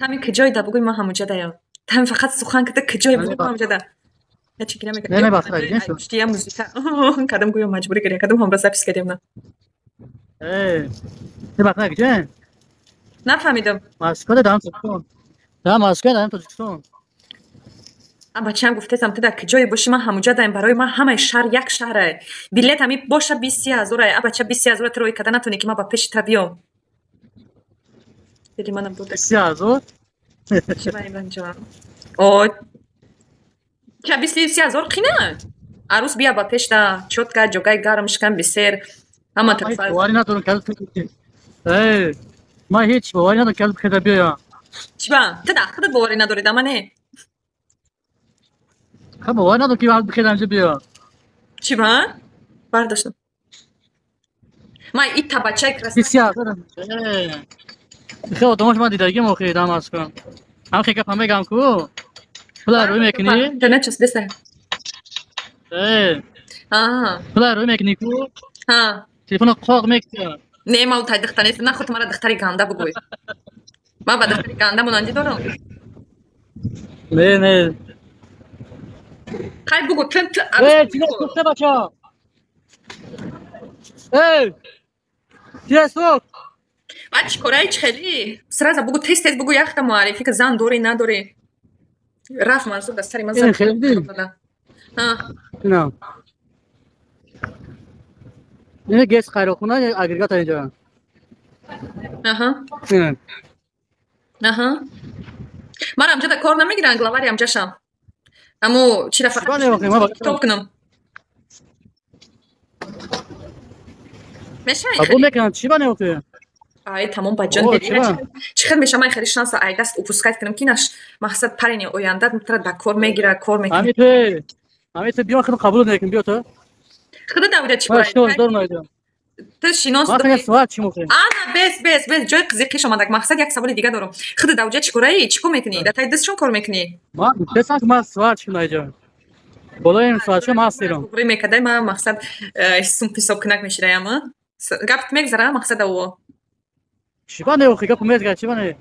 همین کجای دا بگوی ما همونجا دایم هم فقط سخن کده کجای بگوی ما همونجا دا یا چی کنم نه بخدا دیگه شو پشتی موزیکا کدام گویا مجبوری کردیم کدام هم رسا پیس کردیم نه نه بخدا دیگه نفهمیدم ماسکو دادم تو نه ماسکو دادم تو بچه‌ام گفته سمت در کجای باشی من همونجا دایم برای من همه شهر یک شهره بلیط همی باشه 20000 بچه 20000 تو روی کده نتونی که من با پیش تا بیام دیدی منم بود 20000 چی من جان او که 20000 خینه عروس بیا با پیش تا چوت که جوگای گرمش کن بسیر اما تو باوری ندارم کلب ما هیچ باوری ندارم کلب کده بیا چی با تو خودت باوری نداری دمنه خب باوری ندارم که بعد بخیر اینجا بیا چی با برداشتم ما این تا بچه کرست 20000 خیلی آدماش من دیدگی موقعی دام از کنم هم خیلی همه گم کو بلا روی میکنی اینترنت چست دسته بلا روی میکنی کو تلفن قاق میکنی نه ما تا دختری است نه خود مرا دختری گنده بگوی ما با دختری گنده مناجی دارم نه خیلی بگو تو چیزا سوخته بچه چیزا سوخت بچه کاره چی خیلی سرازا بگو تست بگو یخت معرفی که زن دوری نداری رفت منصور دستری من زن خیلی نه نه گیس خیرخونه اگریگات اینجا من همجا در کار نمیگیرن گلاوری همجا شم امو چی را فقط توب کنم میشه این خیلی میکنم چی بانه اوکی آی تمام بجان بری چقدر میشه من خیلی شانس ای دست اپوسکایت کنم که نش مقصد پرینی اوینده میتره در کار میگیره کار میکنه همین تو بیا خیلی قبول نکن بیا تو خدا دوره چی کنه تو شیناس ما خیلی سوال چی میکنی بس جای قزیقی شما دک مقصد یک سوال دیگه دارم خدا دوجه چی کاری چی میکنی در تای دستشون کار میکنی ما بسات ما سوال چی نایجا بالا این سوال چه ما هستیم بری میکده ما مقصد سوم پیسو کنک میشیره اما گفت میگذره مقصد او چی بانه او خیلی میگه چی بانه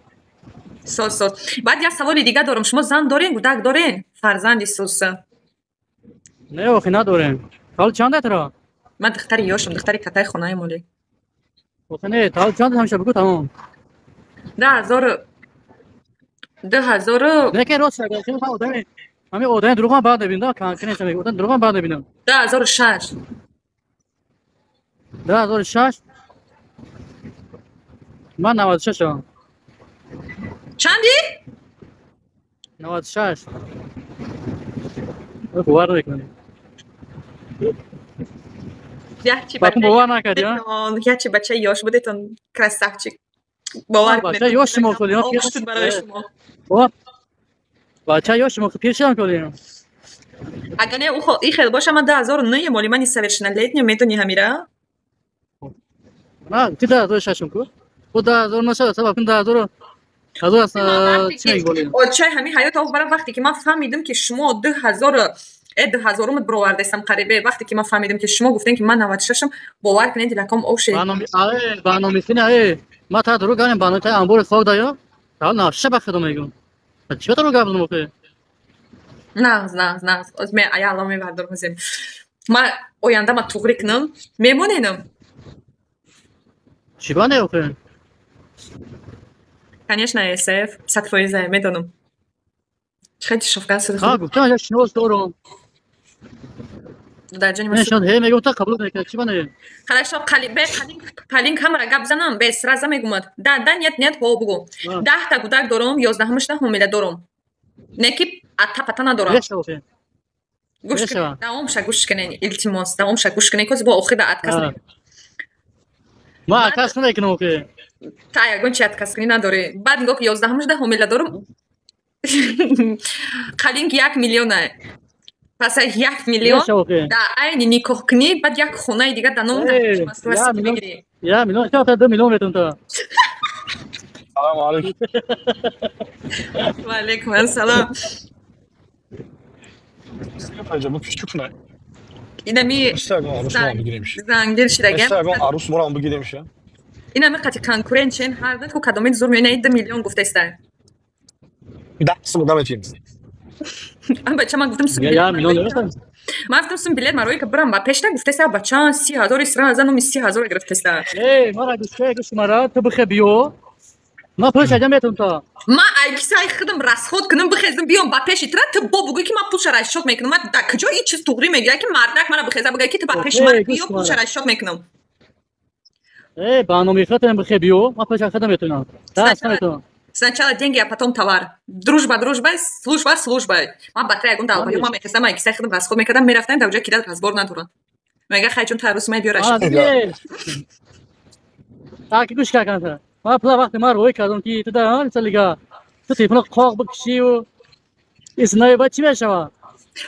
سوس بعد یک سوال دیگه دارم شما زن دارین گودک دارین فرزندی سوس نه او خیلی نداریم حال چند ترا من دختری یاشم دختری کتای خونه مولی نه حال چند همیشه بگو تمام 2000 نه که راست شده چه فهمیدم همین اودن دروغ بعد ببینم کان کنه چه میگم دروغ بعد ببینم 2006 2006 من 96 ام چندی 96 باور نکنی باور نکردی یا چی بچه یاش بودتون کرستکچی باور کنید بچه یاش ما کلینا پیشتون برای شما بچه یاش ما پیشم کلینا اگه نه او این خیلی باشه من 2009 مالی من سویرشنال لیت میدونی همیرا نه 2006 کو خود 2009 سبب کن 2000 چی میگولی چه همین حیات او برای وقتی که من فهمیدم که شما 2000 مت برآوردستم قریبه وقتی که من فهمیدم که شما گفتین که من 96 م باور کنید رقم او شد برنامه‌ریزی نه ما تا درو گفتم برنامه انبار خاک دایا تا نه شب خودم میگم چی تو رو گفتم موقع نه از من ayağımı میبردم مثلا ما اوینده ما توغری کنم میمونینم چی بانه اوکی конечно SF 100% میدونم خیلی شفقت سر خب گفتم یا شنوس دارم در جنی من شد هی میگم تا قبول نکرد چی بانه خلاص پالین کامرا گپ زنم به سرازا میگم دادن نیت با بگو 10 تا گودک دارم 11 همش تا همیله دارم نکی اتا پتا ندارم گوش کن گوش کنین التماس گوش کنین که با اخی به اتکاس ما اتکاس نمیکنم اوکی تا اگه چی اتکاس کنی نداره بعد میگم که 11 همش ده همیله دارم قالین که 1 میلیون پس 1 میلیون در عین نیکوه کنی بعد یک خونه دیگه دانم مسئله میگیری یا میلیون تا 2 میلیون بتون تا سلام علیکم و علیکم السلام Acaba küçük ne? Yine mi Instagram arus mu girmiş? Zangir şiragem. Instagram arus mu girmiş ya? Yine mi kati konkurençin harda ko kadomet zor müne 2 milyon گفته است. 10 سال دامتیم. بچه من گفتم سوم یا میلیون نمی‌خوام. من گفتم سوم بلیت مروی که برم با پیش گفته سه بچه 30,000 اسرائیل از اون 30,000 گرفته است. ما را دوسته که شما را تو بخه بیو. ما پولش اجام بیتون تا. ما ایکسای خودم راست خود کنم بخزم بیام با پیش ترا تو بگویی که من پولش را شوک میکنم. من در کجا این چیز توغری میگه که مردک من بخزم بگه که تو با پیش من بیام پولش را شوک میکنم. برنامه خودم بخه بیو. ما پولش خودم بیتونم. دست نمیتونم. Сначала деньги, а потом товар. Дружба дружбой, служба службой. من батрей گون داو ما میخواستم ایکسای خودم راست خود میکردم میرفتم تا اونجا کیدال پاسپورت ندارم. میگه خیجون تروس می بیارش. تاکی گوش کردن. ما پلا وقت ما روی کردم که تو در سالیگا تو تلفن قاق بکشی و اسنای با چی بشه؟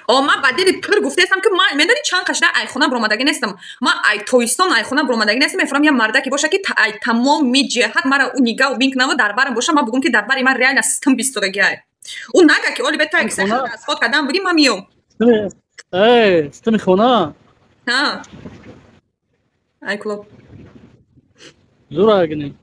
من بعدی پر گفتم که ما میدونی چند قشنگ ای خونه برآمدگی نیستم. ما ای تویستان ای خونه برآمدگی نیستم. میفرام یه مردکی باشه که ای تمام می جهت مرا اون نگاه و بینک نمو دربارم باشه. ما بگم که دربار من ریال سیستم 20 گیاه. اون نگه که ولی بهتره ایکسای خود از خود کردم بودیم ما میام. سیستم خونه. ها. ای کلوب. زورا گنی.